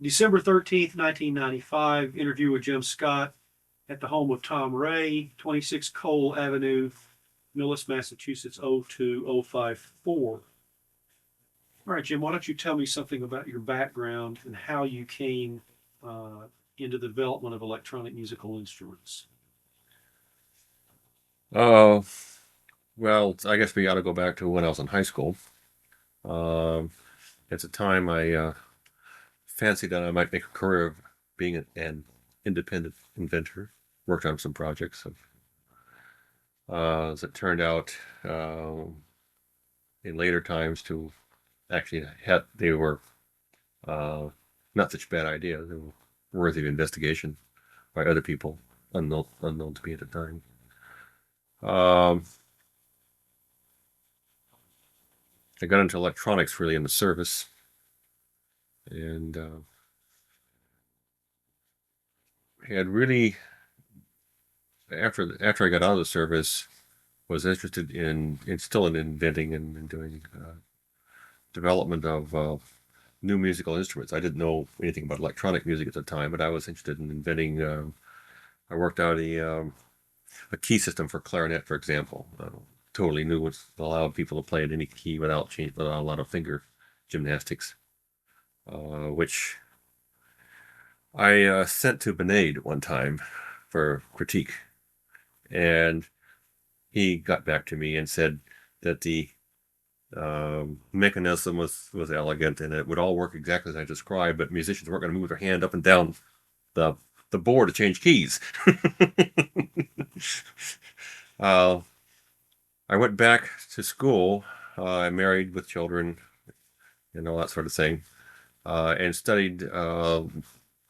December 13th, 1995, interview with Jim Scott at the home of Tom Ray, 26 Cole Avenue, Millis, Massachusetts, 02054. All right, Jim, why don't you tell me something about your background and how you came into the development of electronic musical instruments? Oh, well, I guess we got to go back to when I was in high school. Um, at the time, I fancied that I might make a career of being an independent inventor. Worked on some projects. As it turned out, in later times, to actually they were uh, not such bad ideas. They were worthy of investigation by other people, unknown to me at the time. Um, I got into electronics really in the service, and had really after I got out of the service was interested in still in inventing and doing development of new musical instruments. I didn't know anything about electronic music at the time, but I was interested in inventing. I worked out a key system for clarinet, for example. Totally new, which allowed people to play at any key without a lot of finger gymnastics, which I sent to Benet one time for critique, and he got back to me and said that the mechanism was elegant and it would all work exactly as I described, but musicians weren't going to move their hand up and down the the board to change keys. uh, I went back to school. I married with children and all that sort of thing, and studied. I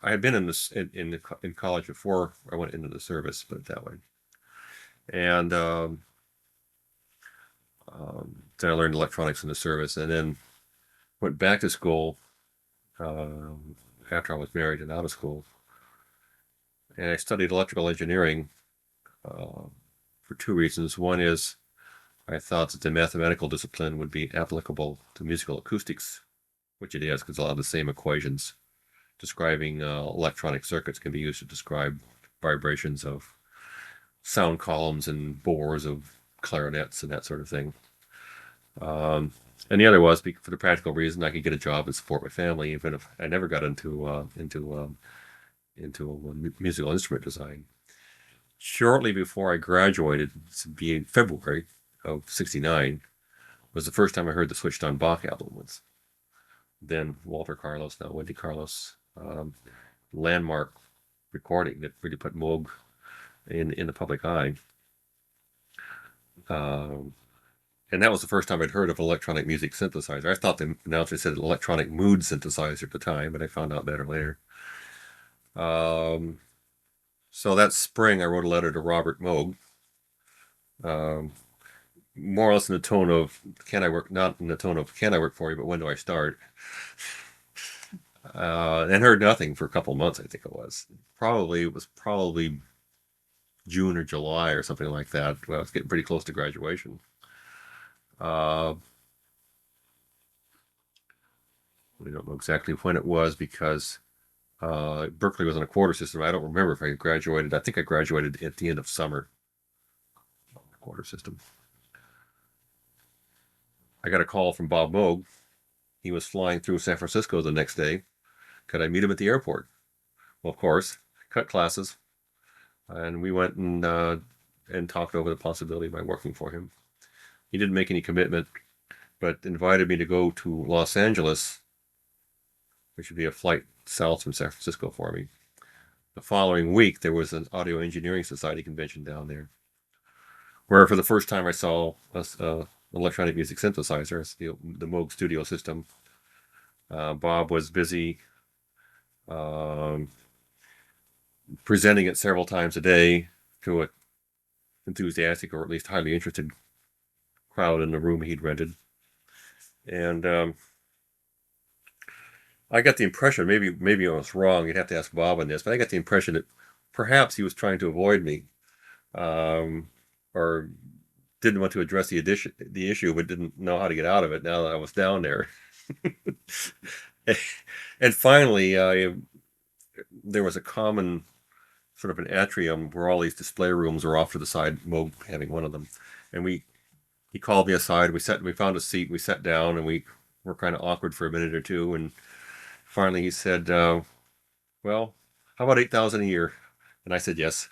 had been in college before I went into the service, put it that way, and then I learned electronics in the service, and then went back to school after I was married and out of school, and I studied electrical engineering uh, for two reasons. One is I thought that the mathematical discipline would be applicable to musical acoustics, which it is, because a lot of the same equations describing electronic circuits can be used to describe vibrations of sound columns and bores of clarinets and that sort of thing. Um, and the other was for the practical reason I could get a job and support my family, even if I never got into musical instrument design. Shortly before I graduated, to be in February of '69, was the first time I heard the Switched On Bach album with then Walter Carlos, now Wendy Carlos, landmark recording that really put Moog in the public eye. Um, and that was the first time I'd heard of electronic music synthesizer. I thought the announcer said electronic mood synthesizer at the time, but I found out better later. Um, so that spring, I wrote a letter to Robert Moog, um, more or less in the tone of "Can I work?" Not in the tone of "Can I work for you?" but "When do I start?" And heard nothing for a couple of months. I think it was probably June or July or something like that. Well, I was getting pretty close to graduation. Uh, we don't know exactly when it was because Berkeley was on a quarter system. I don't remember if I graduated. I think I graduated at the end of summer quarter system. I got a call from Bob Moog. He was flying through San Francisco the next day. Could I meet him at the airport? Well, of course. Cut classes, and we went and talked over the possibility of my working for him. He didn't make any commitment, but invited me to go to Los Angeles, which would be a flight south from San Francisco for me. The following week, there was an Audio Engineering Society convention down there, where for the first time I saw an electronic music synthesizer, the Moog Studio System. Bob was busy um, presenting it several times a day to an enthusiastic or at least highly interested crowd in the room he'd rented. And I got the impression, maybe I was wrong. You'd have to ask Bob on this, but I got the impression that perhaps he was trying to avoid me, um, or didn't want to address the issue, but didn't know how to get out of it. Now that I was down there, And finally, there was a common sort of an atrium where all these display rooms were off to the side, Moog having one of them. And he called me aside. We found a seat. We sat down, and we were kind of awkward for a minute or two. And finally, he said, "Well, how about 8,000 a year?" And I said yes,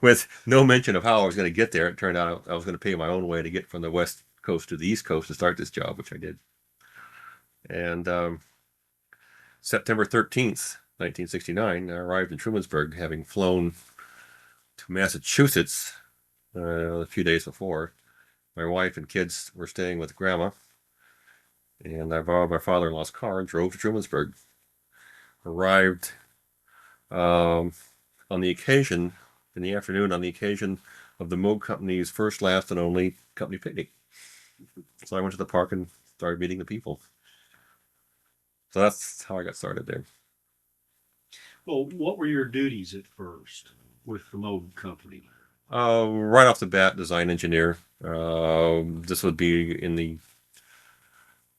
with no mention of how I was going to get there. It turned out I was going to pay my own way to get from the West Coast to the East Coast to start this job, which I did. And September 13th, 1969, I arrived in Trumansburg, having flown to Massachusetts a few days before. My wife and kids were staying with Grandma, and I borrowed my father-in-law's car and drove to Trumansburg. Arrived on the occasion, in the afternoon, on the occasion of the Moog Company's first, last, and only company picnic. So I went to the park and started meeting the people. So that's how I got started there. Well, what were your duties at first with the Moog Company? Right off the bat, design engineer. This would be in the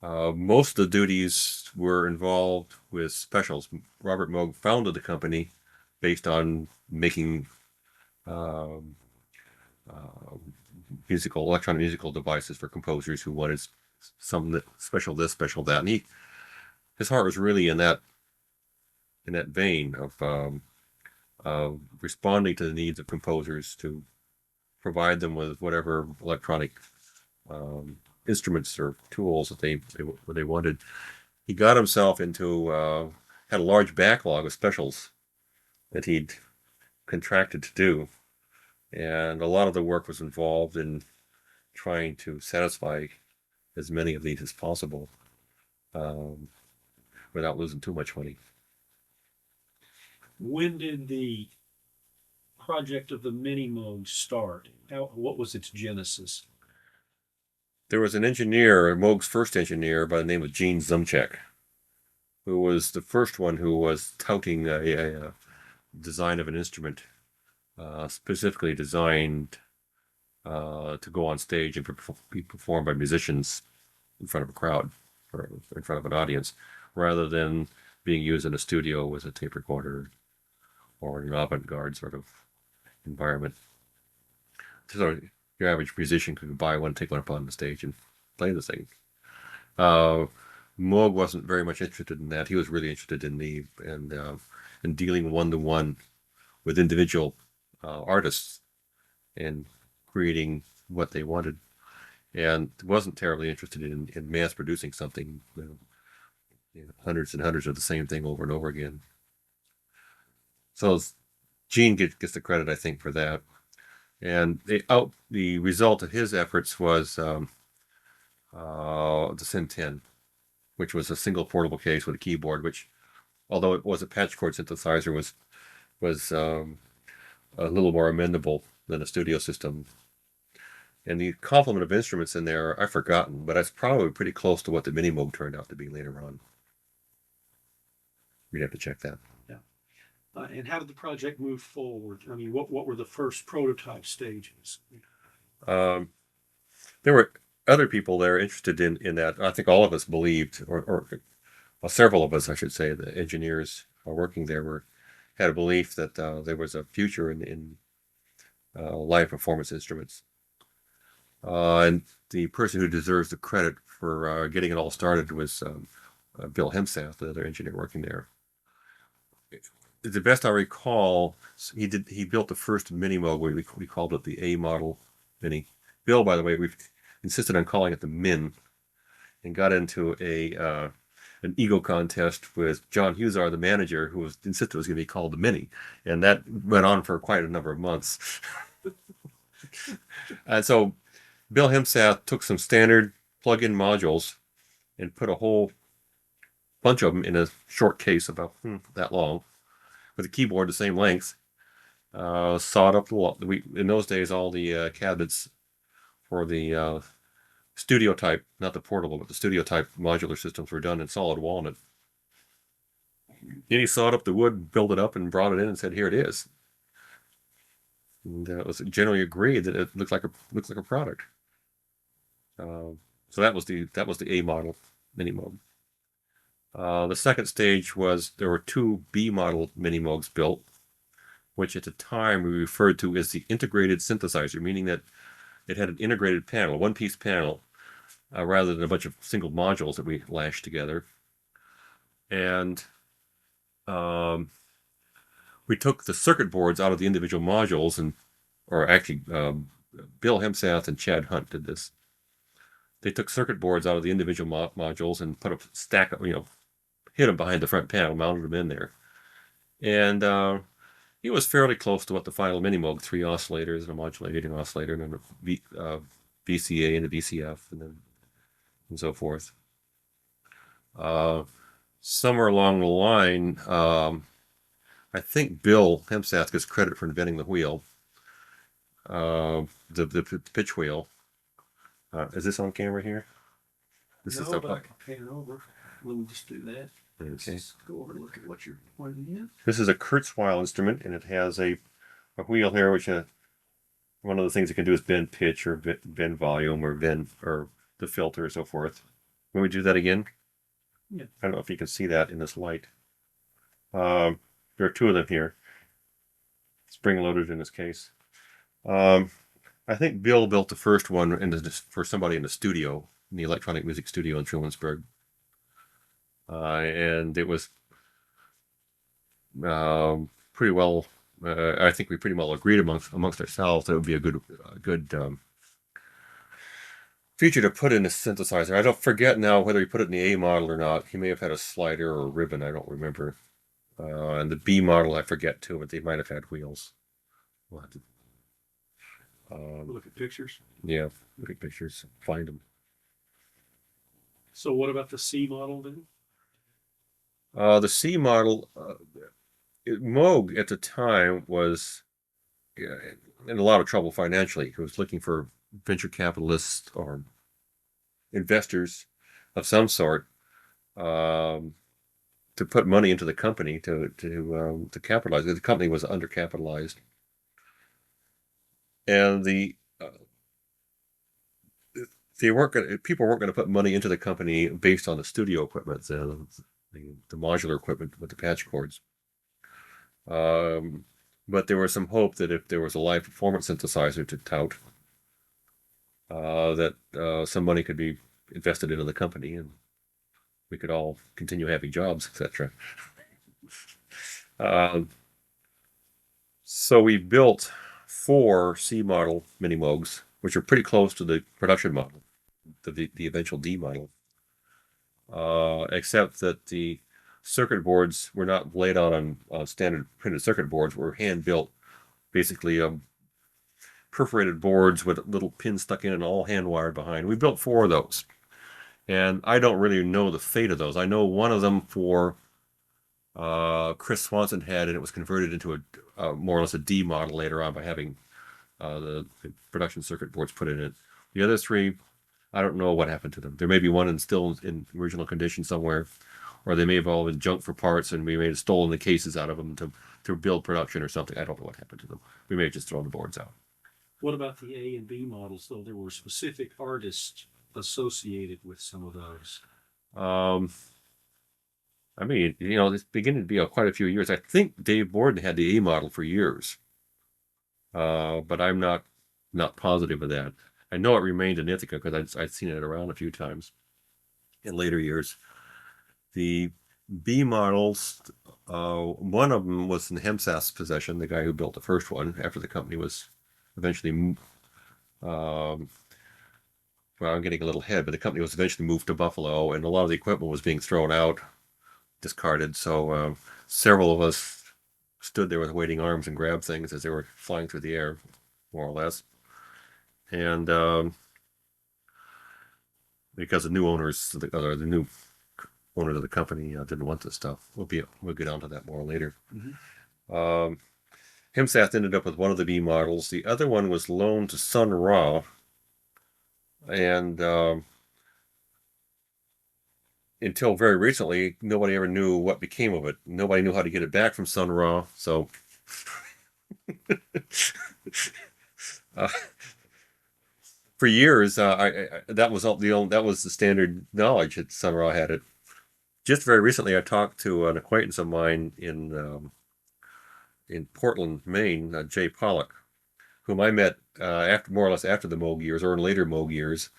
most of the duties were involved with specials. Robert Moog founded the company based on making electronic musical devices for composers who wanted some special this, special that, and his heart was really in that vein of responding to the needs of composers to provide them with whatever electronic instruments or tools that they wanted. He got himself into had a large backlog of specials that he'd contracted to do, and a lot of the work was involved in trying to satisfy as many of these as possible without losing too much money. When did the project of the Minimoog start? What was its genesis? There was an engineer, Moog's first engineer, by the name of Gene Zumchek, who was the first one who was touting a design of an instrument specifically designed to go on stage and be performed by musicians in front of a crowd or in front of an audience, rather than being used in a studio with a tape recorder or an avant-garde sort of environment. So your average musician could buy one, take one up on the stage, and play the thing. Moog wasn't very much interested in that. He was really interested in dealing one-to-one with individual artists and creating what they wanted, and wasn't terribly interested in mass producing something, hundreds and hundreds of the same thing over and over again. So Gene gets the credit, I think, for that. And the result of his efforts was the Syn 10, which was a single portable case with a keyboard, which, although it was a patch cord synthesizer, was a little more amendable than a studio system. And the complement of instruments in there, I've forgotten, but it's probably pretty close to what the Minimoog turned out to be later on. We'd have to check that. Yeah. And how did the project move forward? I mean, what were the first prototype stages? There were other people there interested in that. I think all of us believed, or well, several of us, I should say, the engineers working there had a belief that there was a future in live performance instruments. And the person who deserves the credit for getting it all started was Bill Hemsath, the other engineer working there. The best I recall, he built the first Minimoog. We called it the A model Mini. Bill, by the way, we insisted on calling it the Min, and got into an ego contest with John Huszar, the manager, who insisted it was going to be called the Mini, and that went on for quite a number of months. And so Bill Hemsath took some standard plug-in modules and put a whole bunch of them in a short case about that long, with a keyboard the same length, sawed up the wall. In those days, all the cabinets for the studio type, not the portable, but the studio type modular systems were done in solid walnut. Then he sawed up the wood, built it up, and brought it in and said, "Here it is." And it was generally agreed that it looks like a product. So that was the A model Minimoog. The second stage was there were 2 B model Minimoogs built, which at the time we referred to as the integrated synthesizer, meaning that it had an integrated panel, one-piece panel, rather than a bunch of single modules that we lashed together. And we took the circuit boards out of the individual modules, or actually, Bill Hemsath and Chad Hunt did this. They took circuit boards out of the individual modules and put a stack of, hid them behind the front panel, mounted them in there. And it was fairly close to what the final Minimoog, 3 oscillators and a modulating oscillator, and then a VCA and a VCF, and so forth. Somewhere along the line, I think Bill Hemsath gets credit for inventing the wheel, the pitch wheel. Is this on camera here? This is but I can pan it over. Let me just do that. Okay. Let's go over and look at what you're pointing in. This is a Kurzweil instrument, and it has a wheel here, which one of the things it can do is bend pitch or bend volume or bend or the filter and so forth. Can we do that again? Yeah. I don't know if you can see that in this light. There are 2 of them here, spring loaded in this case. I think Bill built the first one for somebody in the studio, in the electronic music studio in Trumansburg. And it was pretty well. I think we pretty well agreed amongst ourselves that it would be a good feature to put in the synthesizer. I don't forget now whether he put it in the A model or not. He may have had a slider or a ribbon. I don't remember. And the B model I forget too, but they might have had wheels. We'll have to look at pictures. Yeah, look at pictures, find them. So what about the C model then? The C model, Moog at the time was in a lot of trouble financially. He was looking for venture capitalists or investors of some sort to put money into the company to capitalize. The company was undercapitalized, and people weren't going to put money into the company based on the studio equipment, the modular equipment with the patch cords. But there was some hope that if there was a live performance synthesizer to tout, that some money could be invested into the company and we could all continue having jobs, etc. So we built 4 C model Minimoogs, which are pretty close to the production model, the eventual D model, except that the circuit boards were not laid out on standard printed circuit boards, were hand built, basically perforated boards with little pins stuck in and all hand wired behind. We built 4 of those, and I don't really know the fate of those. I know one of them for Chris Swanson had, and it was converted into a more or less a D model later on by having the production circuit boards put in it. The other 3, I don't know what happened to them. There may be one still in original condition somewhere, or they may have all been junk for parts and we may have stolen the cases out of them to build production or something. I don't know what happened to them. We may have just thrown the boards out. What about the A and B models, though? There were specific artists associated with some of those. I mean, it's beginning to be quite a few years. I think Dave Borden had the A model for years, but I'm not positive of that. I know it remained in Ithaca because I'd seen it around a few times in later years. The B models, one of them was in Hemsath's possession, the guy who built the first one after the company was eventually, well, I'm getting a little ahead, but the company was eventually moved to Buffalo, and a lot of the equipment was being thrown out, discarded. So several of us stood there with waiting arms and grabbed things as they were flying through the air, more or less. And because the new owners, the new owners of the company didn't want this stuff. We'll get onto that more later. Mm-hmm. Hemsath ended up with one of the B models. The other one was loaned to Sun Ra, and until very recently, nobody ever knew what became of it. Nobody knew how to get it back from Sun Ra, so for years, that was that was the standard knowledge that Sun Ra had it. Just very recently, I talked to an acquaintance of mine in Portland, Maine, Jay Pollock, whom I met after more or less after the Moog years or in later Moog years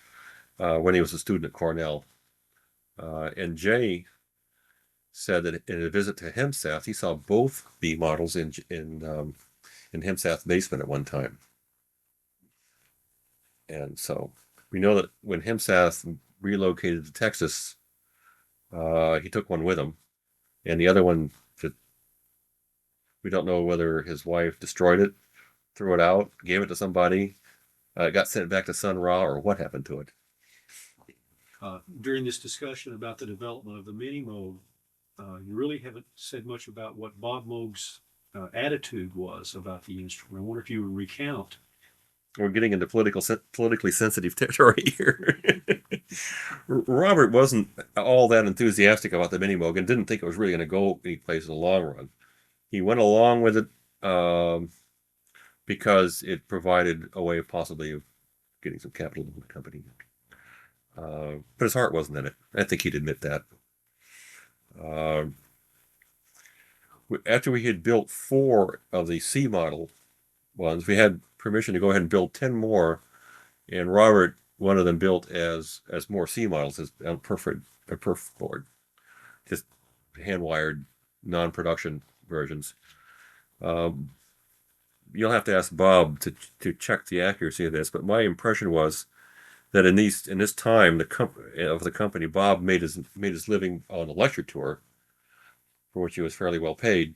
when he was a student at Cornell. And Jay said that in a visit to Hemsath, he saw both B models in Hemsath's basement at one time. And so we know that when Hemsath relocated to Texas, he took one with him, and the other one, we don't know whether his wife destroyed it, threw it out, gave it to somebody, got sent back to Sun Ra, or what happened to it. During this discussion about the development of the Minimoog, you really haven't said much about what Bob Moog's attitude was about the instrument. I wonder if you would recount. We're getting into politically sensitive territory here. Robert wasn't all that enthusiastic about the Minimoog and didn't think it was really going to go anyplace in the long run. He went along with it because it provided a way of possibly getting some capital in the company. But his heart wasn't in it. I think he'd admit that. After we had built 4 of the C model ones, we had permission to go ahead and build 10 more, and Robert wanted them built as more C models, as on perf board, just hand-wired, non-production versions. You'll have to ask Bob to check the accuracy of this, but my impression was that in this time of the company, Bob made his living on a lecture tour, for which he was fairly well paid,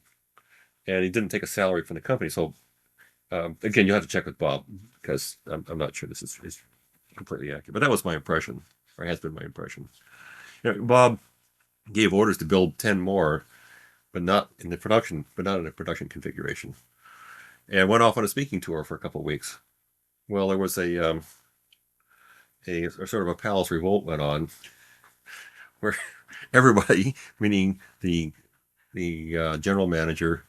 and he didn't take a salary from the company. So again, you'll have to check with Bob, because I'm not sure this is completely accurate. But that was my impression, or has been my impression. Bob gave orders to build 10 more, but not in a production configuration, and went off on a speaking tour for a couple of weeks. Well, there was a sort of a palace revolt went on, where everybody, meaning the general manager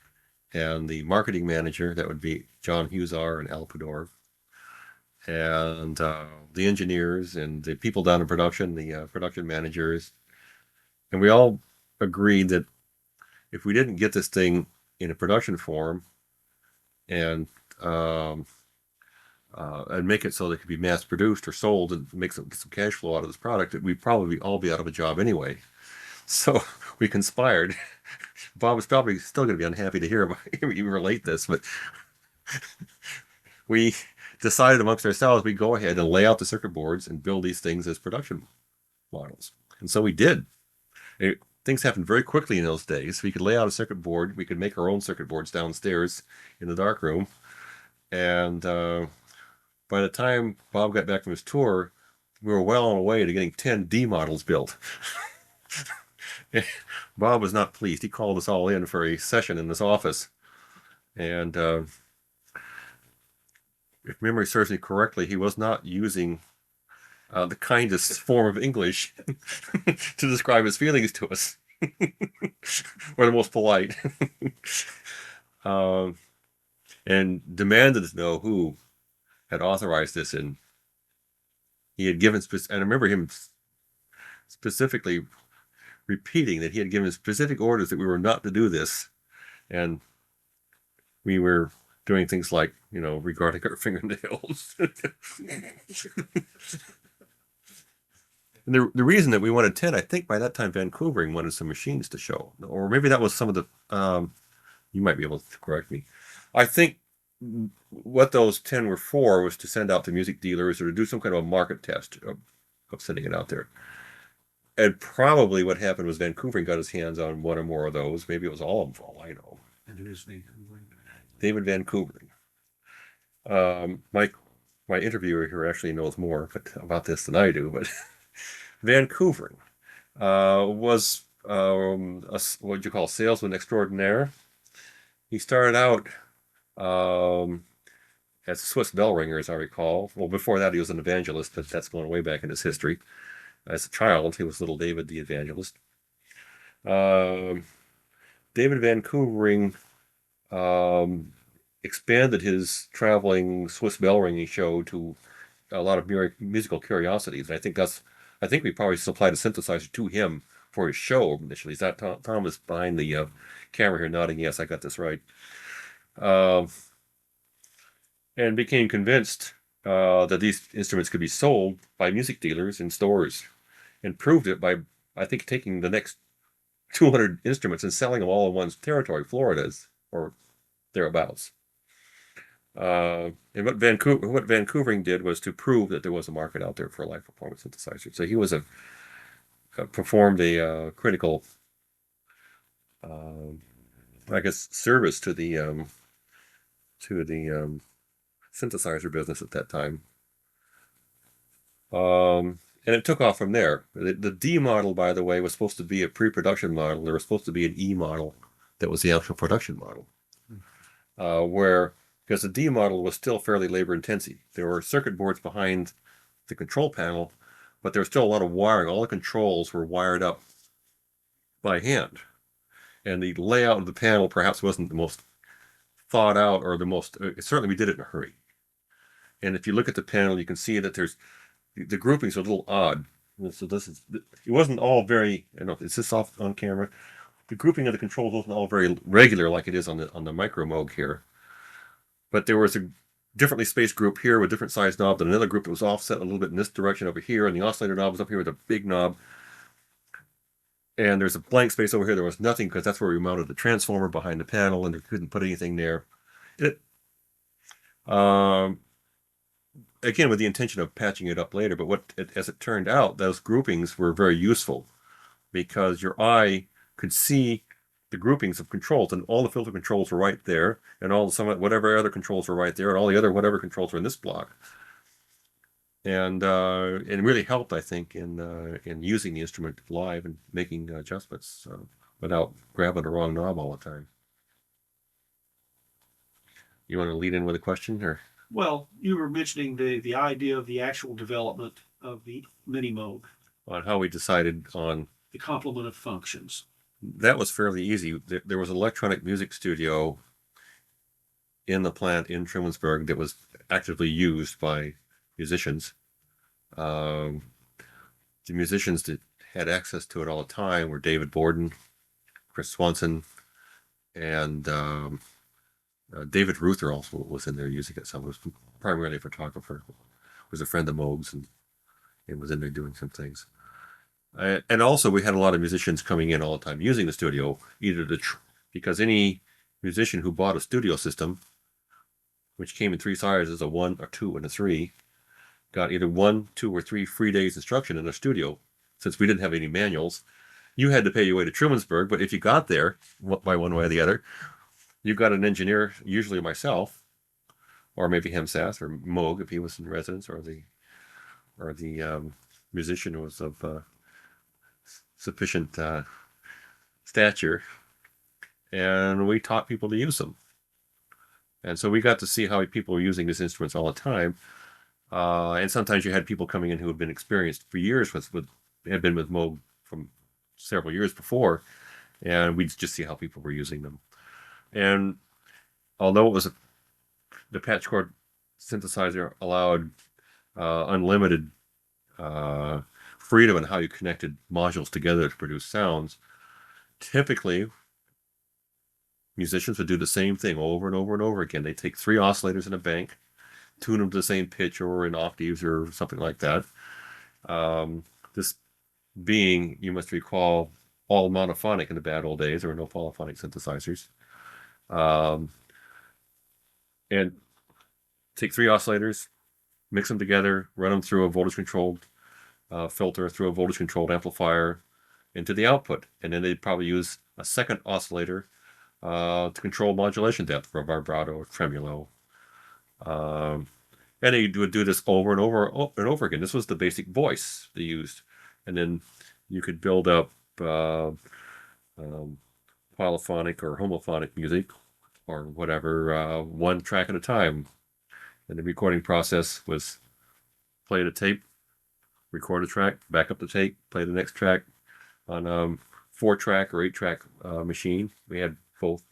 and the marketing manager, that would be John Husar and Al Pudor, and the engineers and the people down in production, the production managers, and we all agreed that if we didn't get this thing in a production form and make it so that it could be mass produced or sold and get some cash flow out of this product, that we'd probably all be out of a job anyway. So we conspired. Bob was probably still going to be unhappy to hear me relate this, but we decided amongst ourselves we'd go ahead and lay out the circuit boards and build these things as production models. And so we did. Things happened very quickly in those days. We could lay out a circuit board. We could make our own circuit boards downstairs in the darkroom. And by the time Bob got back from his tour, we were well on our way to getting 10 D models built. Bob was not pleased. He called us all in for a session in this office. And if memory serves me correctly, he was not using the kindest form of English to describe his feelings to us, or the most polite, and demanded to know who had authorized this. And he had given, and I remember him specifically repeating that he had given specific orders that we were not to do this, and we were doing things like, regarding our fingernails. And the reason that we wanted 10, I think by that time Vancouvering wanted some machines to show, or maybe that was some of the, you might be able to correct me. I think what those 10 were for was to send out to music dealers or to do some kind of a market test of sending it out there. And probably what happened was Vancouvering got his hands on one or more of those. Maybe it was all of them, for all I know. And it is David Vancouvering. My interviewer here actually knows more about this than I do, but Vancouvering was what you call salesman extraordinaire. He started out as a Swiss bell ringer, as I recall. Well, before that, he was an evangelist, but that's going way back in his history. As a child, he was little David the evangelist. David Vancouvering expanded his traveling Swiss bell ringing show to a lot of musical curiosities. And I think we probably supplied a synthesizer to him for his show initially. Is that Tom is behind the camera here nodding, yes, I got this right. Uh, and became convinced that these instruments could be sold by music dealers in stores, and proved it by, I think, taking the next 200 instruments and selling them all in one territory, Florida's or thereabouts. And what Vancouvering did was to prove that there was a market out there for a live performance synthesizer. So he was performed a critical, I guess, service to the synthesizer business at that time. And it took off from there. The D model, by the way, was supposed to be a pre-production model. There was supposed to be an E model that was the actual production model, because the D model was still fairly labor intensive. There were circuit boards behind the control panel, but there was still a lot of wiring. All the controls were wired up by hand. And the layout of the panel perhaps wasn't the most thought out, or the most, certainly we did it in a hurry. And if you look at the panel, you can see that the groupings are a little odd. So it wasn't all very, I don't know, is this off on camera? The grouping of the controls wasn't all very regular like it is on the Micromoog here. But there was a differently spaced group here with different sized knobs, and another group that was offset a little bit in this direction over here, and the oscillator knob was up here with a big knob. And there's a blank space over here. There was nothing, because that's where we mounted the transformer behind the panel, and we couldn't put anything there. Again, with the intention of patching it up later, but as it turned out, those groupings were very useful, because your eye could see the groupings of controls, and all the filter controls were right there, and whatever other controls were right there, and all the other whatever controls were in this block. And it really helped, I think, in using the instrument live and making adjustments without grabbing the wrong knob all the time. You want to lead in with a question, or? Well, you were mentioning the idea of the actual development of the Minimoog, On how we decided on the complement of functions. that was fairly easy. There was an electronic music studio in the plant in Trumansburg that was actively used by musicians. The musicians that had access to it all the time were David Borden, Chris Swanson, and David Ruther also was in there using it. Some was primarily a photographer, was a friend of Moog's, and was in there doing some things. And also, we had a lot of musicians coming in all the time using the studio, because any musician who bought a studio system, which came in 3 sizes, a 1, a 2, and a 3, got either 1, 2, or 3 free days instruction in the studio. Since we didn't have any manuals, you had to pay your way to Trumansburg, but if you got there by one way or the other, you got an engineer, usually myself, or maybe Hemsath or Moog if he was in residence, or the musician was of sufficient stature, and we taught people to use them. And so we got to see how people were using these instruments all the time. And sometimes you had people coming in who had been experienced for years had been with Moog from several years before, and we'd just see how people were using them. And although it was the patch cord synthesizer allowed unlimited freedom in how you connected modules together to produce sounds, typically musicians would do the same thing over and over and over again. They take 3 oscillators in a bank, tune them to the same pitch or in octaves or something like that. This being, you must recall, all monophonic in the bad old days. There were no polyphonic synthesizers. And take 3 oscillators, mix them together, run them through a voltage-controlled filter, through a voltage-controlled amplifier into the output. And then they'd probably use a second oscillator to control modulation depth for vibrato or tremolo. And they would do this over and over and over again. This was the basic voice they used. And then you could build up polyphonic or homophonic music or whatever, 1 track at a time. And the recording process was play the tape, record a track, back up the tape, play the next track on a 4-track or 8-track machine. We had both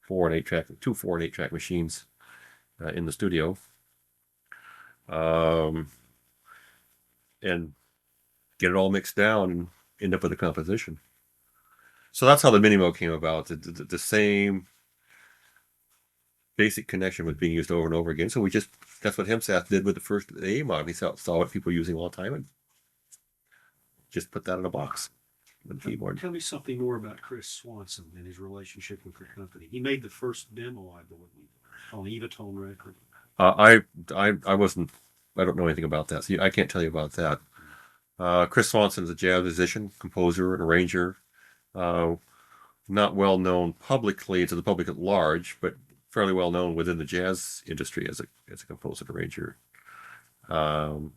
4 and 8-track, 2 4 and 8-track machines in the studio. um, and get it all mixed down and end up with a composition. So that's how the MInimoog came about. The same basic connection was being used over and over again. So that's what Hemsath did with the first AMOG. He saw what people were using all the time and just put that in a box with the keyboard. Tell me something more about Chris Swanson and his relationship with your company. He made the first demo, I believe, on Evatone record. I wasn't, I don't know anything about that. So I can't tell you about that. Chris Swanson is a jazz musician, composer, and arranger. Not well known publicly to the public at large, but fairly well known within the jazz industry as a composer and arranger. And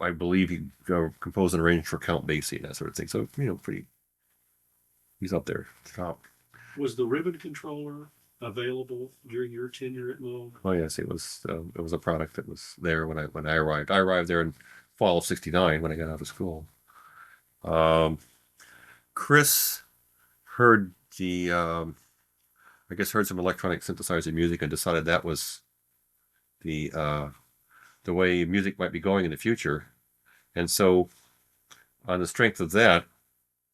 I believe he composed and arranged for Count Basie and that sort of thing. So, he's up there at the top. Was the ribbon controller available during your tenure at Moog? Oh yes, it was a product that was there when I arrived. I arrived there in fall of '69 when I got out of school. Chris heard heard some electronic synthesizer music and decided that was the way music might be going in the future. And so on the strength of that,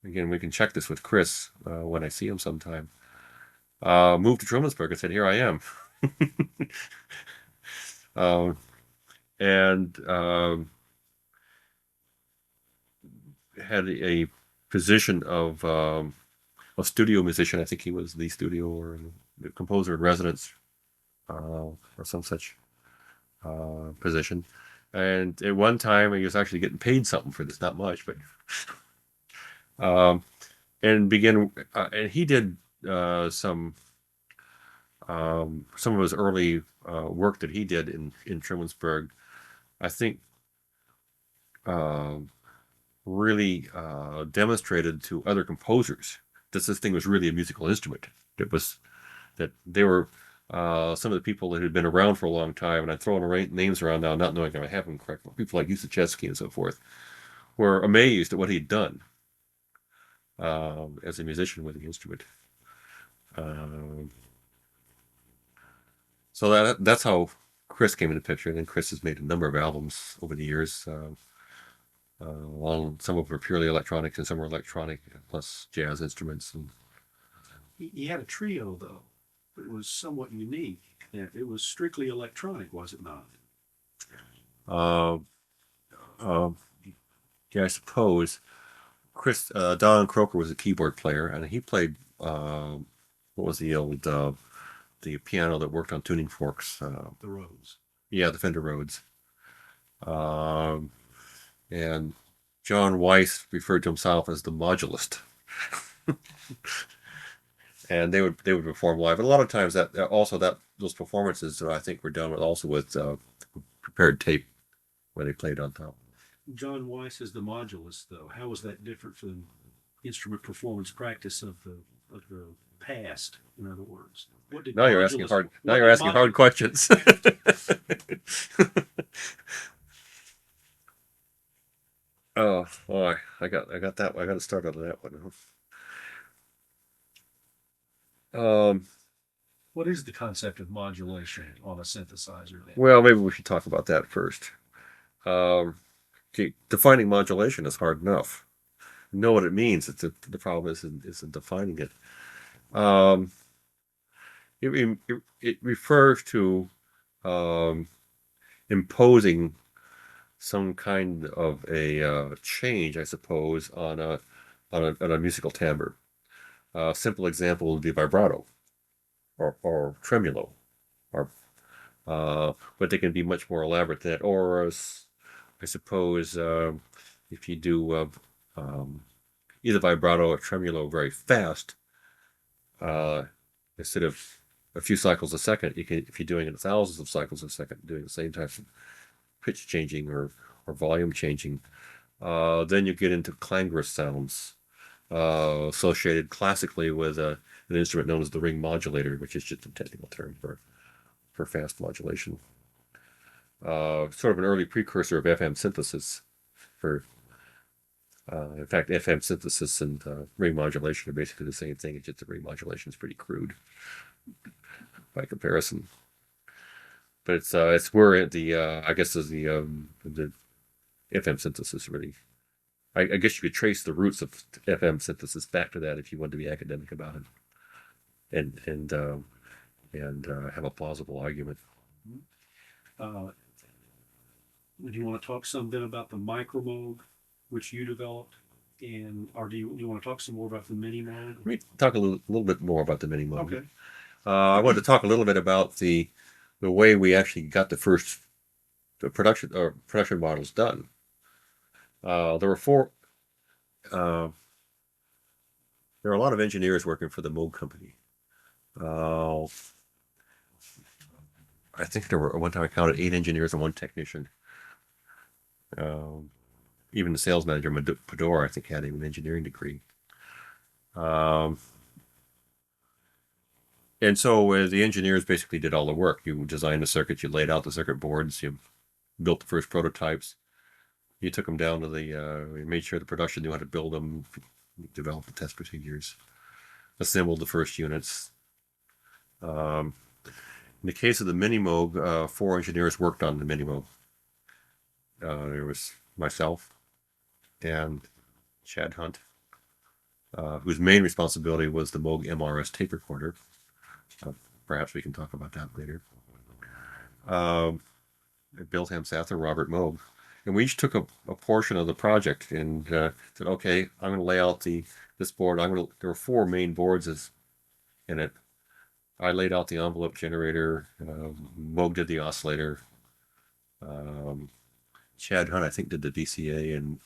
again, we can check this with Chris when I see him sometime, moved to Trumansburg and said, here I am. And had a position of a studio musician. I think he was the studio or the composer in residence or some such position. And at one time, he was actually getting paid something for this, not much, but and he did some of his early work that he did in Trumansburg, I think, really demonstrated to other composers that this thing was really a musical instrument. That they were some of the people that had been around for a long time, and I'm throwing names around now, not knowing if I have them correct. People like Usacheski and so forth were amazed at what he'd done as a musician with the instrument. So that's how Chris came into the picture. And then Chris has made a number of albums over the years. Some of them are purely electronic and some are electronic plus jazz instruments. And He had a trio, though. It was somewhat unique. It was strictly electronic, was it not? Yeah, I suppose. Don Croker was a keyboard player, and he played what was the old the piano that worked on tuning forks? The Rhodes. Yeah, the Fender Rhodes. And John Weiss referred to himself as the modulist. And they would perform live. And a lot of times those performances I think were done with prepared tape when they played on top. John Weiss is the modulist, though. How was that different from instrument performance practice of the past? In other words, what did Now you're asking hard questions. Oh boy, I got that. I got to start out of that one. What is the concept of modulation on a synthesizer then? Well, maybe we should talk about that first. Okay, defining modulation is hard enough. You know what it means. The problem isn't defining it. It refers to imposing some kind of a change, I suppose, on a musical timbre. A simple example would be vibrato or tremolo, but they can be much more elaborate than that. Or I suppose if you do either vibrato or tremolo very fast, instead of a few cycles a second, if you're doing it thousands of cycles a second, doing the same type of pitch changing or volume changing, then you get into clangorous sounds associated classically with an instrument known as the ring modulator, which is just a technical term for fast modulation. Sort of an early precursor of FM synthesis. In fact, FM synthesis and ring modulation are basically the same thing. It's just the ring modulation is pretty crude. by comparison. But it's where the I guess is the FM synthesis really. I guess you could trace the roots of FM synthesis back to that if you wanted to be academic about it, and have a plausible argument. Do you want to talk some bit about the Micromoog, which you developed, or do you want to talk some more about the MInimoog? Let me talk a little bit more about the MInimoog. Okay. I wanted to talk a little bit about the way we actually got the production models done. There were four. There are a lot of engineers working for the Moog company. I think there were, one time I counted 8 engineers and 1 technician. Even the sales manager, Pador, I think, had an engineering degree. And so the engineers basically did all the work. You designed the circuits, you laid out the circuit boards, you built the first prototypes, you took them down to you made sure the production knew how to build them, developed the test procedures, assembled the first units. In the case of the MInimoog, 4 engineers worked on the MInimoog. There was myself and Chad Hunt, whose main responsibility was the Moog MRS tape recorder. Perhaps we can talk about that later. Bill Hamsather, Robert Moog. And we each took a portion of the project and said, okay, I'm going to lay out this board. There were 4 main boards in it. I laid out the envelope generator. Moog did the oscillator. Chad Hunt, I think, did the DCA, and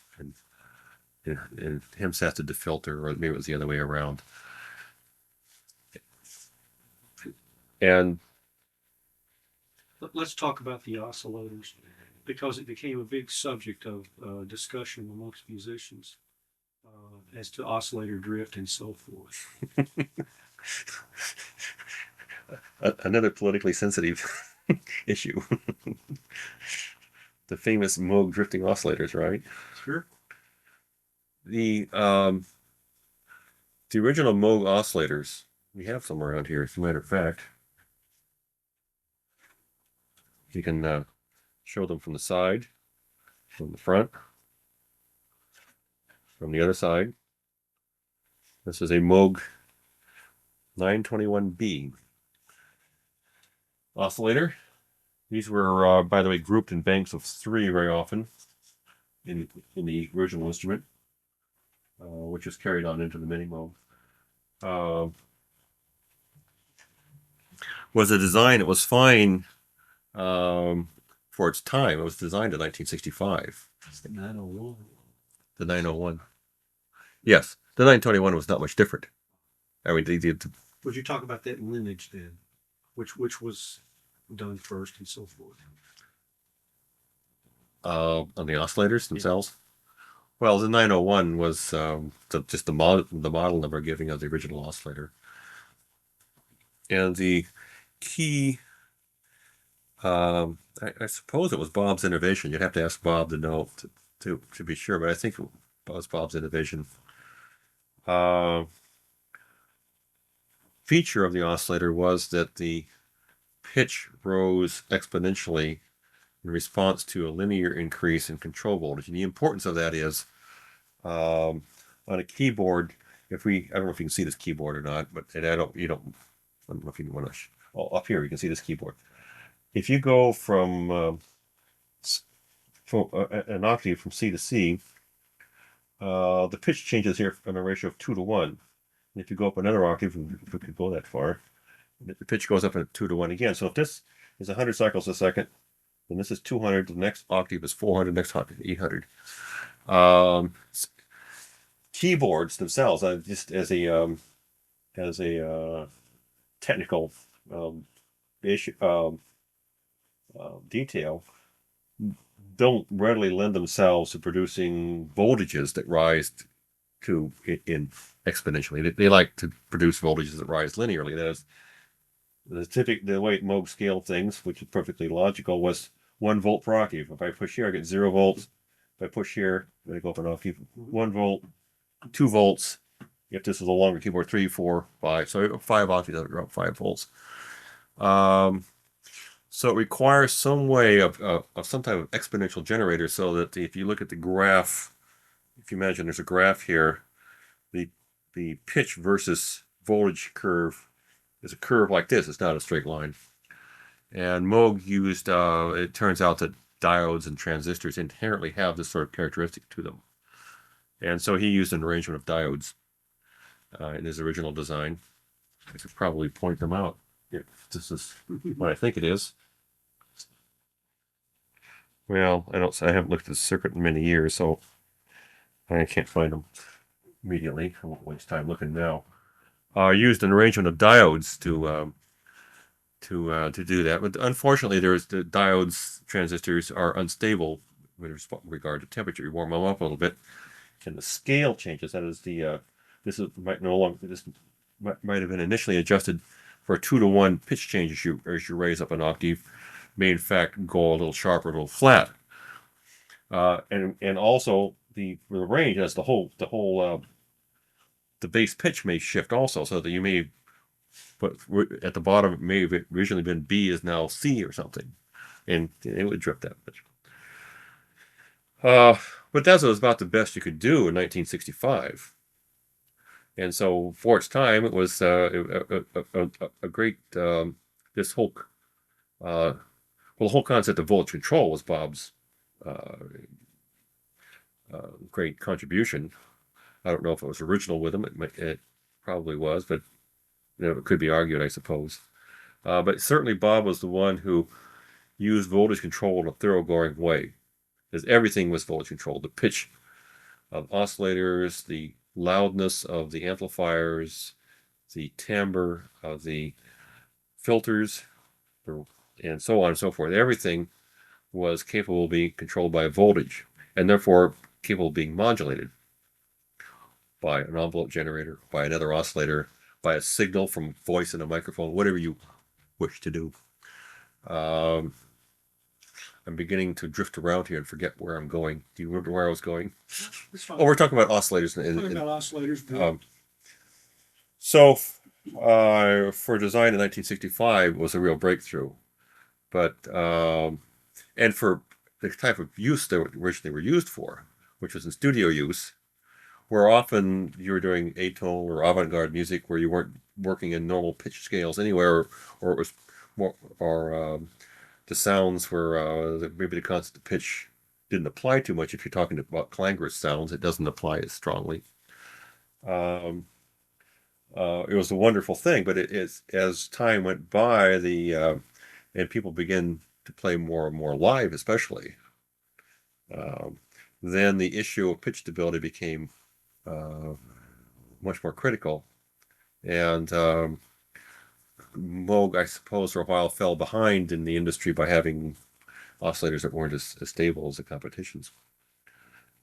Hemseth did the filter, or maybe it was the other way around. And Let's talk about the oscillators, because it became a big subject of discussion amongst musicians as to oscillator drift and so forth. Another politically sensitive issue. The famous Moog drifting oscillators, right? Sure. The original Moog oscillators, we have some around here, as a matter of fact. You can show them from the side, from the front, from the other side. This is a Moog 921B oscillator. These were, by the way, grouped in banks of 3 very often in the original instrument, which is carried on into the MInimoog. Was a design, it was fine for its time. It was designed in 1965. The 901. The 901. Yes, the 921 was not much different. I mean, Would you talk about that lineage then? Which was done first and so forth? On the oscillators themselves? Yeah. Well, the 901 was just the model number giving of the original oscillator. And the key, I suppose it was Bob's innovation. You'd have to ask Bob to know to be sure, but I think it was Bob's innovation. Feature of the oscillator was that the pitch rose exponentially in response to a linear increase in control voltage. And the importance of that is on a keyboard, I don't know if you can see this keyboard or not, but I don't know if you want to, up here you can see this keyboard. If you go from an octave from C to C, the pitch changes here on a ratio of 2 to 1. And if you go up another octave, if we could go that far, the pitch goes up at 2 to 1 again. So if this is 100 cycles a second, then this is 200, the next octave is 400, next octave 800. Keyboards themselves, just as a technical issue, detail, don't readily lend themselves to producing voltages that rise in exponentially. They like to produce voltages that rise linearly. That is, the way Moog scaled things, which is perfectly logical, was 1 volt per octave. If I push here, I get 0 volts. If I push here, I'm going to go up an octave, 1 volt, 2 volts. If this is a longer keyboard, 3, 4, 5. So 5 octaves, I drop 5 volts. So it requires some way of some type of exponential generator, so that if you look at the graph, if you imagine there's a graph here, the pitch versus voltage curve is a curve like this. It's not a straight line. And Moog used, it turns out that diodes and transistors inherently have this sort of characteristic to them. And so he used an arrangement of diodes in his original design. I could probably point them out if this is what I think it is. Well, I haven't looked at the circuit in many years, so I can't find them immediately. I won't waste time looking now. I used an arrangement of diodes to do that, but unfortunately, the diodes transistors are unstable with regard to temperature. You warm them up a little bit, and the scale changes. That is this might no longer this might have been initially adjusted for a 2-to-1 pitch change as you raise up an octave, may in fact go a little sharper, a little flat, and also the range as the base pitch may shift also, so that you may, but at the bottom it may have originally been B is now C or something, and it would drift that much. But that was about the best you could do in 1965. And so for its time, it was a great, this whole, well, the whole concept of voltage control was Bob's great contribution. I don't know if it was original with him. It probably was, but it could be argued, I suppose. But certainly Bob was the one who used voltage control in a thoroughgoing way, because everything was voltage controlled. The pitch of oscillators, the loudness of the amplifiers, the timbre of the filters, and so on and so forth. Everything was capable of being controlled by voltage, and therefore capable of being modulated by an envelope generator, by another oscillator, by a signal from voice in a microphone, whatever you wish to do. I'm beginning to drift around here and forget where I'm going. Do you remember where I was going? Oh, we're talking about oscillators. Talking about oscillators. So, for design in 1965 was a real breakthrough. But, and for the type of use they originally were used for, which was in studio use, where often you were doing atonal or avant-garde music where you weren't working in normal pitch scales anywhere, or it was more, or the sounds were maybe the constant pitch didn't apply too much. If you're talking about clangorous sounds, it doesn't apply as strongly. It was a wonderful thing, but as time went by, and people began to play more and more live, especially, then the issue of pitch stability became much more critical, and Moog, I suppose, for a while fell behind in the industry by having oscillators that weren't as stable as the competitions.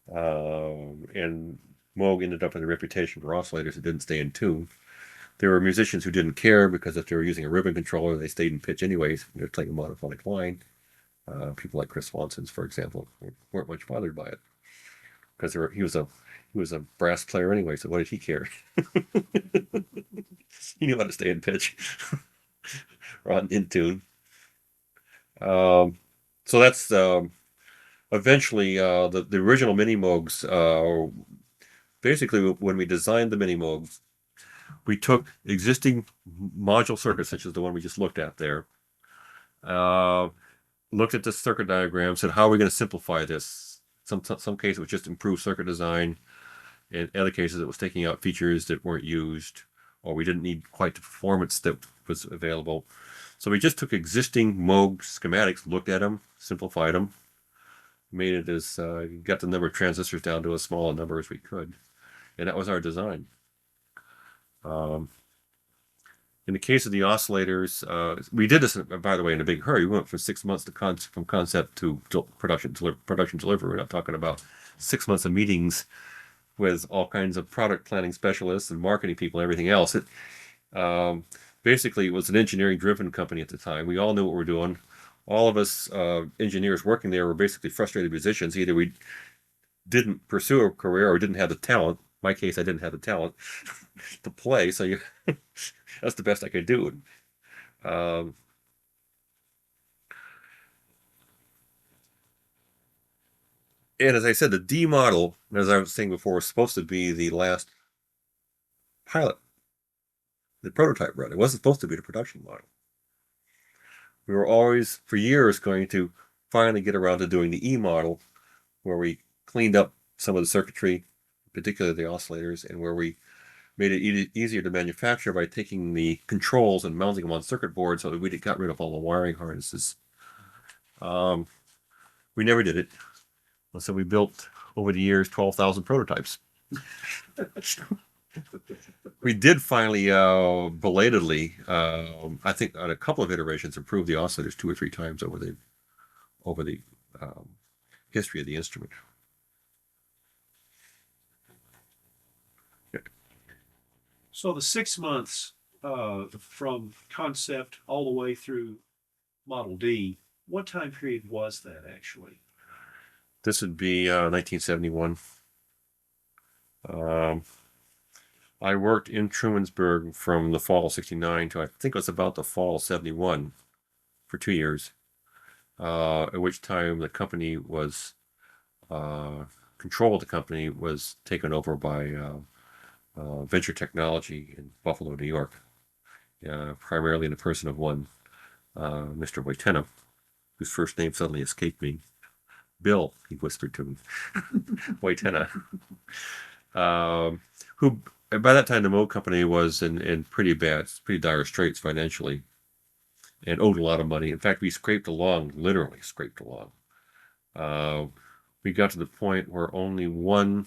And Moog ended up with a reputation for oscillators that didn't stay in tune. There were musicians who didn't care because if they were using a ribbon controller, they stayed in pitch anyways. They're playing a monophonic line. People like Chris Swanson's, for example, weren't much bothered by it because he was a brass player anyway. So what did he care? He knew how to stay in pitch or in tune. So that's eventually the original Minimoogs. Basically, when we designed the Minimoogs, we took existing module circuits, such as the one we just looked at there, looked at the circuit diagram, said, how are we going to simplify this? Some cases it was just improved circuit design. In other cases, it was taking out features that weren't used, or we didn't need quite the performance that was available. So we just took existing Moog schematics, looked at them, simplified them, made it as, got the number of transistors down to as small a number as we could. And that was our design. In the case of the oscillators, we did this, by the way, in a big hurry. We went from 6 months from concept to production delivery. We're not talking about 6 months of meetings with all kinds of product planning specialists and marketing people and everything else. Basically, it was an engineering-driven company at the time. We all knew what we were doing. All of us engineers working there were basically frustrated musicians. Either we didn't pursue a career or didn't have the talent. In my case, I didn't have the talent to play, so that's the best I could do. Um, and as I said, the D model, as I was saying before, was supposed to be the last pilot, the prototype run. It wasn't supposed to be the production model. We were always, for years, going to finally get around to doing the E model, where we cleaned up some of the circuitry, particularly the oscillators, and where we made it easier to manufacture by taking the controls and mounting them on circuit boards so that we got rid of all the wiring harnesses. We never did it. So we built, over the years, 12,000 prototypes. We did finally, belatedly, I think on a couple of iterations, improve the oscillators 2 or 3 times over the history of the instrument. So the 6 months from concept all the way through Model D, what time period was that actually? This would be 1971. I worked in Trumansburg from the fall of 69 to I think it was about the fall of 71 for 2 years, at which time the company was, control of the company was taken over by Venture Technology in Buffalo, New York, primarily in the person of one Mr. Wojtena, whose first name suddenly escaped me. Bill, he whispered to me. Wojtena. Who, by that time, the Moog company was in pretty dire straits financially, and owed a lot of money. In fact, we scraped along, literally scraped along. We got to the point where only one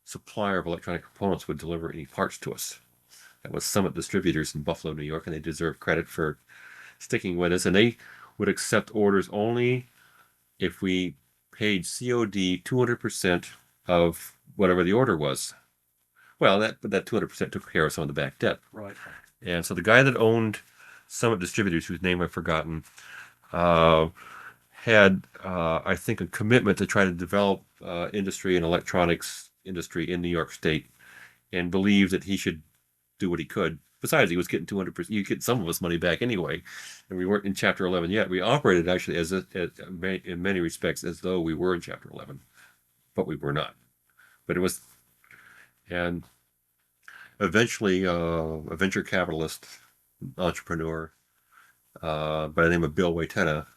supplier of electronic components would deliver any parts to us. That was Summit Distributors in Buffalo, New York, and they deserve credit for sticking with us. And they would accept orders only if we paid COD 200% of whatever the order was. Well, that 200% took care of some of the back debt. Right. And so the guy that owned Summit Distributors, whose name I've forgotten, had, I think, a commitment to try to develop industry and electronics industry in New York State, and believed that he should do what he could. Besides, he was getting 200%. You get some of us money back anyway, and we weren't in Chapter 11 yet. We operated actually in many respects as though we were in Chapter 11, but we were not. But it was, and eventually a venture capitalist, entrepreneur by the name of Bill Wojtena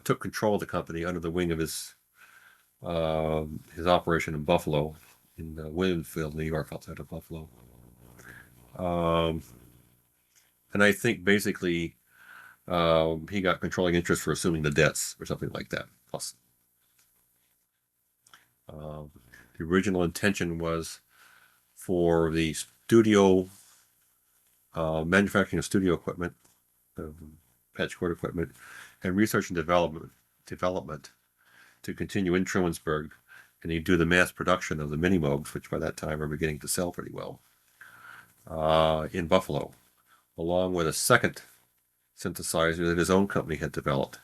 took control of the company under the wing of his operation in Buffalo, in Williamsville, New York, outside of Buffalo. And I think basically he got controlling interest for assuming the debts or something like that. Plus, the original intention was for the studio manufacturing of studio equipment, patch cord equipment, and research and development to continue in Trumansburg, and he'd do the mass production of the MInimoogs, which by that time are beginning to sell pretty well, in Buffalo, along with a second synthesizer that his own company had developed.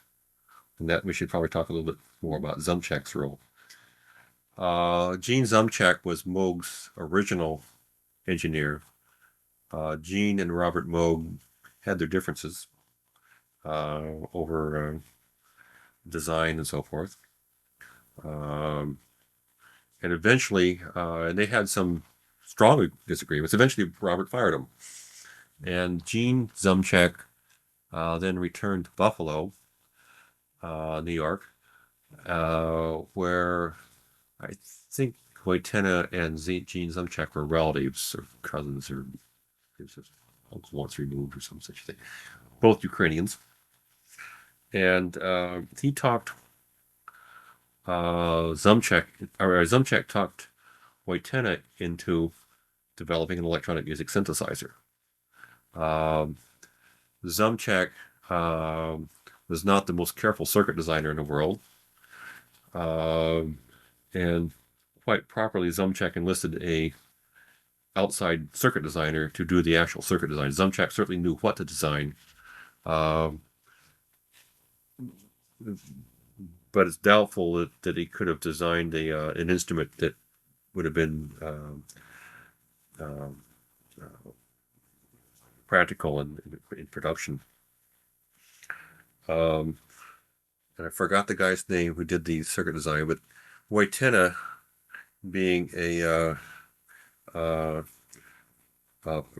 And that we should probably talk a little bit more about Zumchak's role. Gene Zumchak was Moog's original engineer. Gene and Robert Moog had their differences over design and so forth. And eventually, and they had some strong disagreements. Eventually, Robert fired him. And Gene Zumchak then returned to Buffalo, New York, where I think Wojtena and Gene Zumchak were relatives or cousins, or his uncle once removed or some such thing. Both Ukrainians. And he talked Zumchak talked Wojtena into developing an electronic music synthesizer. Zumchak was not the most careful circuit designer in the world, and quite properly, Zumchak enlisted a outside circuit designer to do the actual circuit design. Zumchak certainly knew what to design, but it's doubtful that he could have designed an instrument that would have been practical in production. And I forgot the guy's name who did the circuit design, but Wojtyla, being a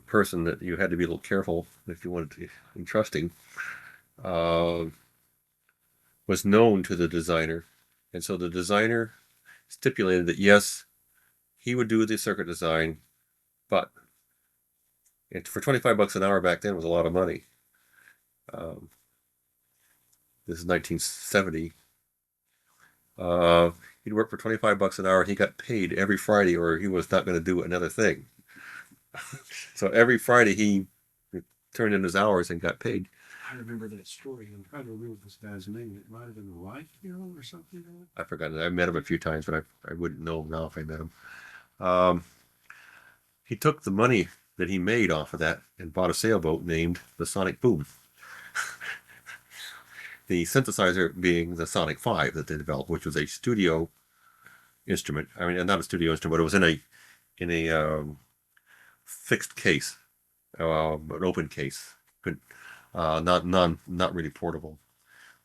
person that you had to be a little careful if you wanted to be trusting, uh, was known to the designer. And so the designer stipulated that yes, he would do the circuit design, but for 25 bucks an hour back then was a lot of money. This is 1970. He'd work for 25 bucks an hour and he got paid every Friday or he was not going to do another thing. So every Friday he turned in his hours and got paid. I remember that story. I'm trying to remember this guy's name. It might have been a life hero or something. I forgot. I met him a few times, but I wouldn't know now if I met him. He took the money that he made off of that and bought a sailboat named the Sonic Boom. The synthesizer being the Sonic 5 that they developed, which was a studio instrument. I mean, not a studio instrument, but it was in a fixed case, an open case, not really portable.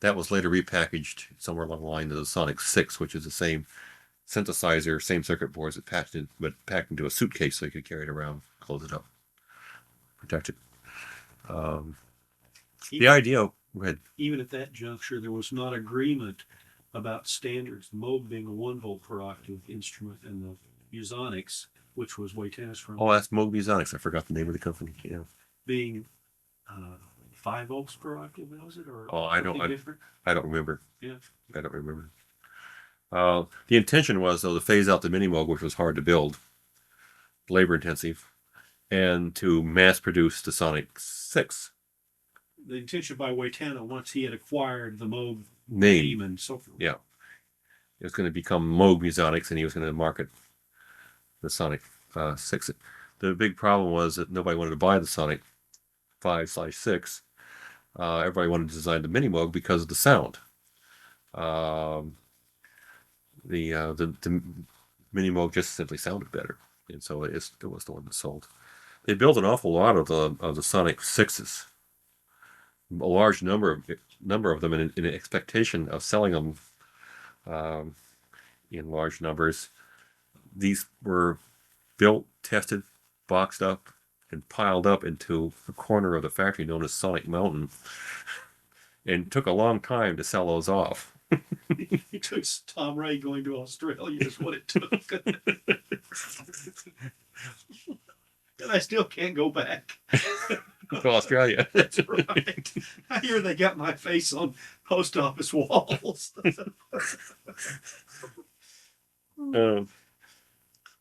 That was later repackaged somewhere along the line to the Sonic 6, which is the same synthesizer, same circuit boards, but packed into a suitcase so you could carry it around, close it up, protect it. The idea. Go ahead. Even at that juncture, there was not agreement about standards. The Moog being a 1 volt per octave instrument, and the Musonics, which was Wojtyla's firm. Oh, that's Moog Musonics. I forgot the name of the company. Yeah. Being 5 volts per octave, was it? Or I don't remember. Yeah. I don't remember. The intention was, though, to phase out the Minimoog, which was hard to build, labor intensive, and to mass produce the Sonic 6. The intention by Wojtyla, once he had acquired the Moog Name. name and so forth. Yeah. It was going to become Moog Musonics, and he was going to market the Sonic 6. The big problem was that nobody wanted to buy the Sonic 5/6. Everybody wanted to design the Minimoog because of the sound. The Minimoog just simply sounded better, and so it was the one that sold. They built an awful lot of the Sonic 6s, a large number of them in expectation of selling them in large numbers. These were built, tested, boxed up, and piled up into a corner of the factory known as Sonic Mountain, and took a long time to sell those off. It took Tom Ray going to Australia is what it took. And I still can't go back. To Australia. That's right. I hear they got my face on post office walls.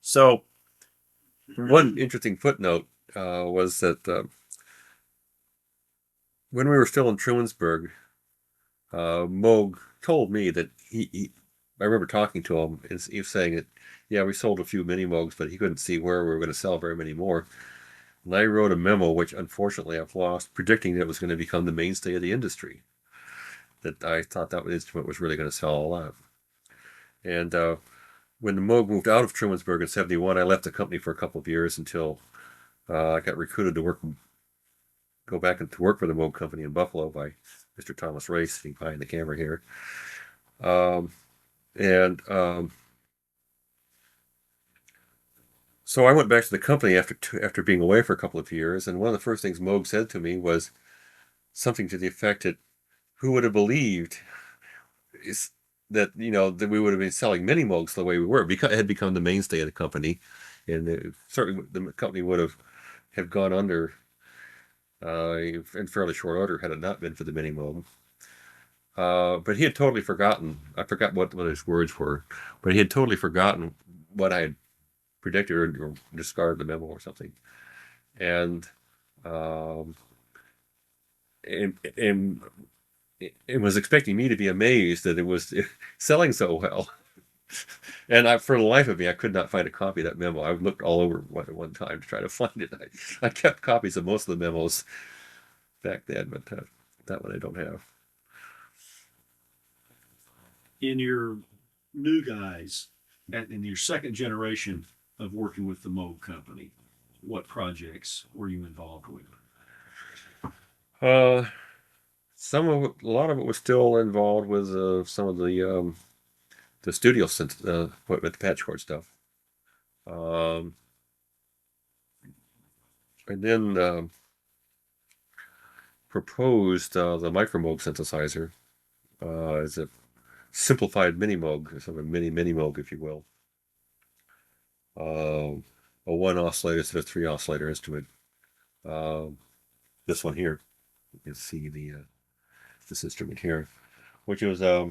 So, one interesting footnote was that when we were still in Trumansburg, Moog told me that I remember talking to him, and he was saying that, yeah, we sold a few Minimoogs, but he couldn't see where we were going to sell very many more. And I wrote a memo, which unfortunately I've lost, predicting that it was going to become the mainstay of the industry. That I thought that instrument was really going to sell a lot. And when the Moog moved out of Trumansburg in '71, I left the company for a couple of years until I got recruited to go back to work for the Moog company in Buffalo by Mr. Thomas Ray, sitting behind the camera here. So I went back to the company after being away for a couple of years, and one of the first things Moog said to me was something to the effect that, who would have believed that we would have been selling Minimoogs the way we were, because it had become the mainstay of the company, and certainly the company would have gone under in fairly short order had it not been for the Minimoog. But he had totally forgotten. I forgot what his words were, but he had totally forgotten what I had predicted or discarded the memo or something, and it was expecting me to be amazed that it was selling so well. And for the life of me, I could not find a copy of that memo. I looked all over at one time to try to find it. I kept copies of most of the memos back then, but that one I don't have. In your new guys, in your second generation of working with the Moog company, what projects were you involved with? Some of it, a lot of it was still involved with some of the studio equipment, the patch cord stuff. Um, and then proposed the Micromoog synthesizer as a simplified Minimoog, sort of a mini Minimoog, if you will. A one oscillator instead of three oscillator instrument. Um, this one here, you can see this instrument here, which was uh,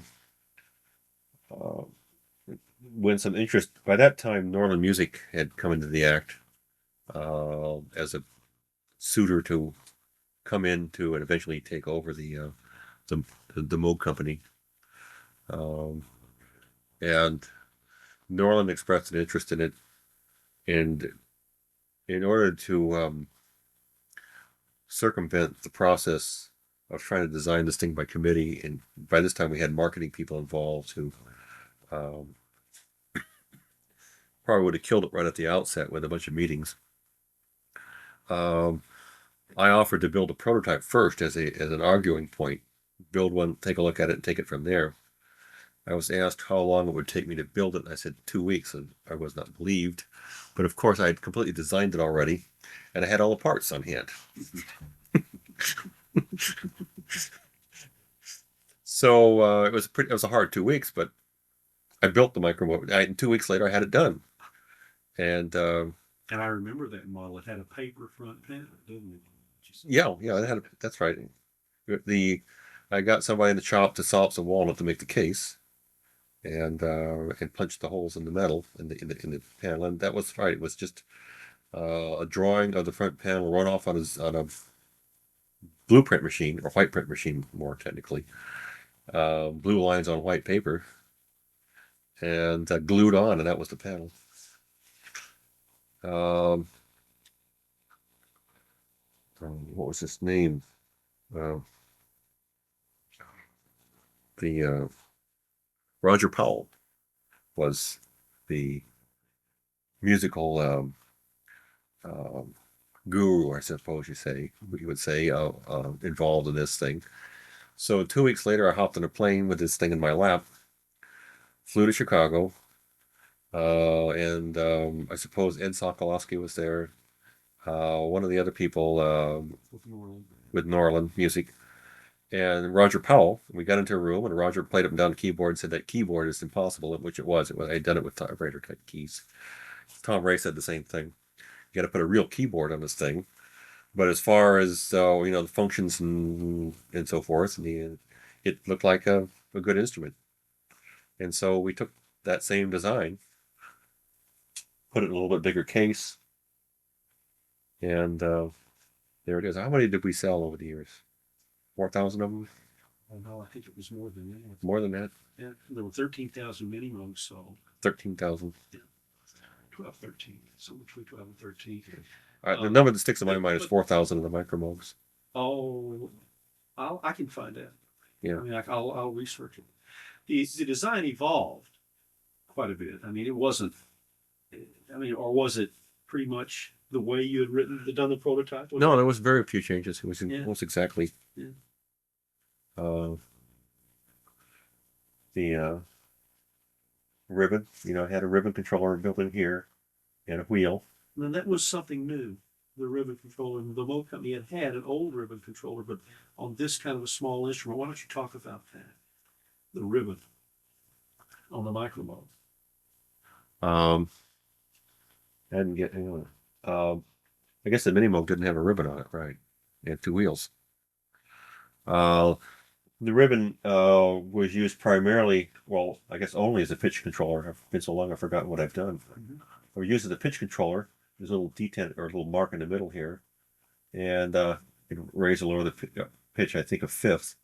when some interest. By that time, Northern Music had come into the act as a suitor to come into and eventually take over the, the Moog company. Um, and Norland expressed an interest in it, and in order to circumvent the process of trying to design this thing by committee, and by this time we had marketing people involved who um, probably would have killed it right at the outset with a bunch of meetings. I offered to build a prototype first as an arguing point, build one, take a look at it, and take it from there. I was asked how long it would take me to build it, and I said 2 weeks, and I was not believed. But of course, I had completely designed it already, and I had all the parts on hand. So it was a hard 2 weeks, but I built the Micromoog. And 2 weeks later, I had it done. And And I remember that model. It had a paper front panel, didn't it? yeah, that's right. I got somebody in the shop to saw up some walnut to make the case, and punched the holes in the metal in the panel, and that was right. It was just a drawing of the front panel run off on a blueprint machine, or white print machine, more technically. Blue lines on white paper, and glued on, and that was the panel. Um, what was his name? Uh, the Roger Powell was the musical guru, I suppose you would say, involved in this thing. So 2 weeks later, I hopped on a plane with this thing in my lap, flew to Chicago, and I suppose Ed Sokolowski was there. One of the other people with Norland Music, and Roger Powell. We got into a room, and Roger played up and down the keyboard and said that keyboard is impossible, which it was. I'd done it with typewriter type keys. Tom Ray said the same thing. You got to put a real keyboard on this thing. But as far as the functions and so forth, it looked like a good instrument. And so we took that same design, put it in a little bit bigger case, and there it is. How many did we sell over the years? 4,000 of them? Oh no, I think it was more than that. More than that? Yeah, there were 13,000 Minimoogs sold. 13,000. Yeah. 12, 13. Somewhere between 12 and 13. The number that sticks in my mind is 4,000 of the Micromoogs. Oh, I can find that. Yeah. I mean, I'll research it. The design evolved quite a bit. I mean, it wasn't. I mean, or was it pretty much the way you had done the prototype? No, there was very few changes. It was Yeah. almost exactly. Yeah. The ribbon, I had a ribbon controller built in here and a wheel. And then that was something new. The ribbon controller. The Moog company had an old ribbon controller, but on this kind of a small instrument. Why don't you talk about that? The ribbon on the Micromoog. I didn't get, hang on. I guess the Minimoog didn't have a ribbon on it, right? It had two wheels. The ribbon was used primarily, well, I guess only as a pitch controller. I've been so long I've forgotten what I've done. Mm-hmm. I was used as a pitch controller. There's a little detent or a little mark in the middle here, and it raised or lower the pitch, I think, a fifth,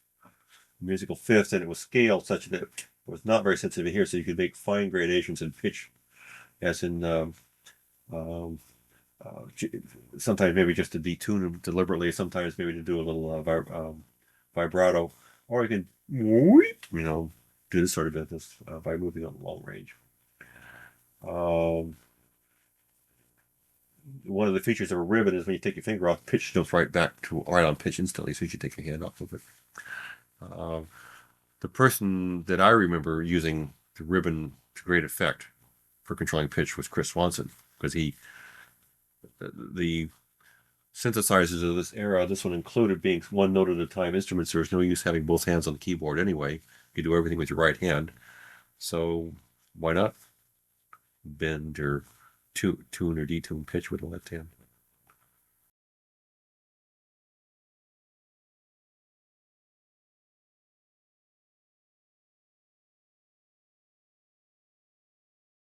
musical fifth, and it was scaled such that it was not very sensitive here, so you could make fine gradations in pitch, as in sometimes maybe just to detune them deliberately, sometimes maybe to do a little vibrato, or you can do this sort of business by moving on long range. one of the features of a ribbon is when you take your finger off, pitch jumps right back to right on pitch instantly. So you should take your hand off of it. The person that I remember using the ribbon to great effect for controlling pitch was Chris Swanson, because the synthesizers of this era, this one included, being one note at a time instruments, there's no use having both hands on the keyboard anyway. You do everything with your right hand. So why not bend or tune or detune pitch with the left hand?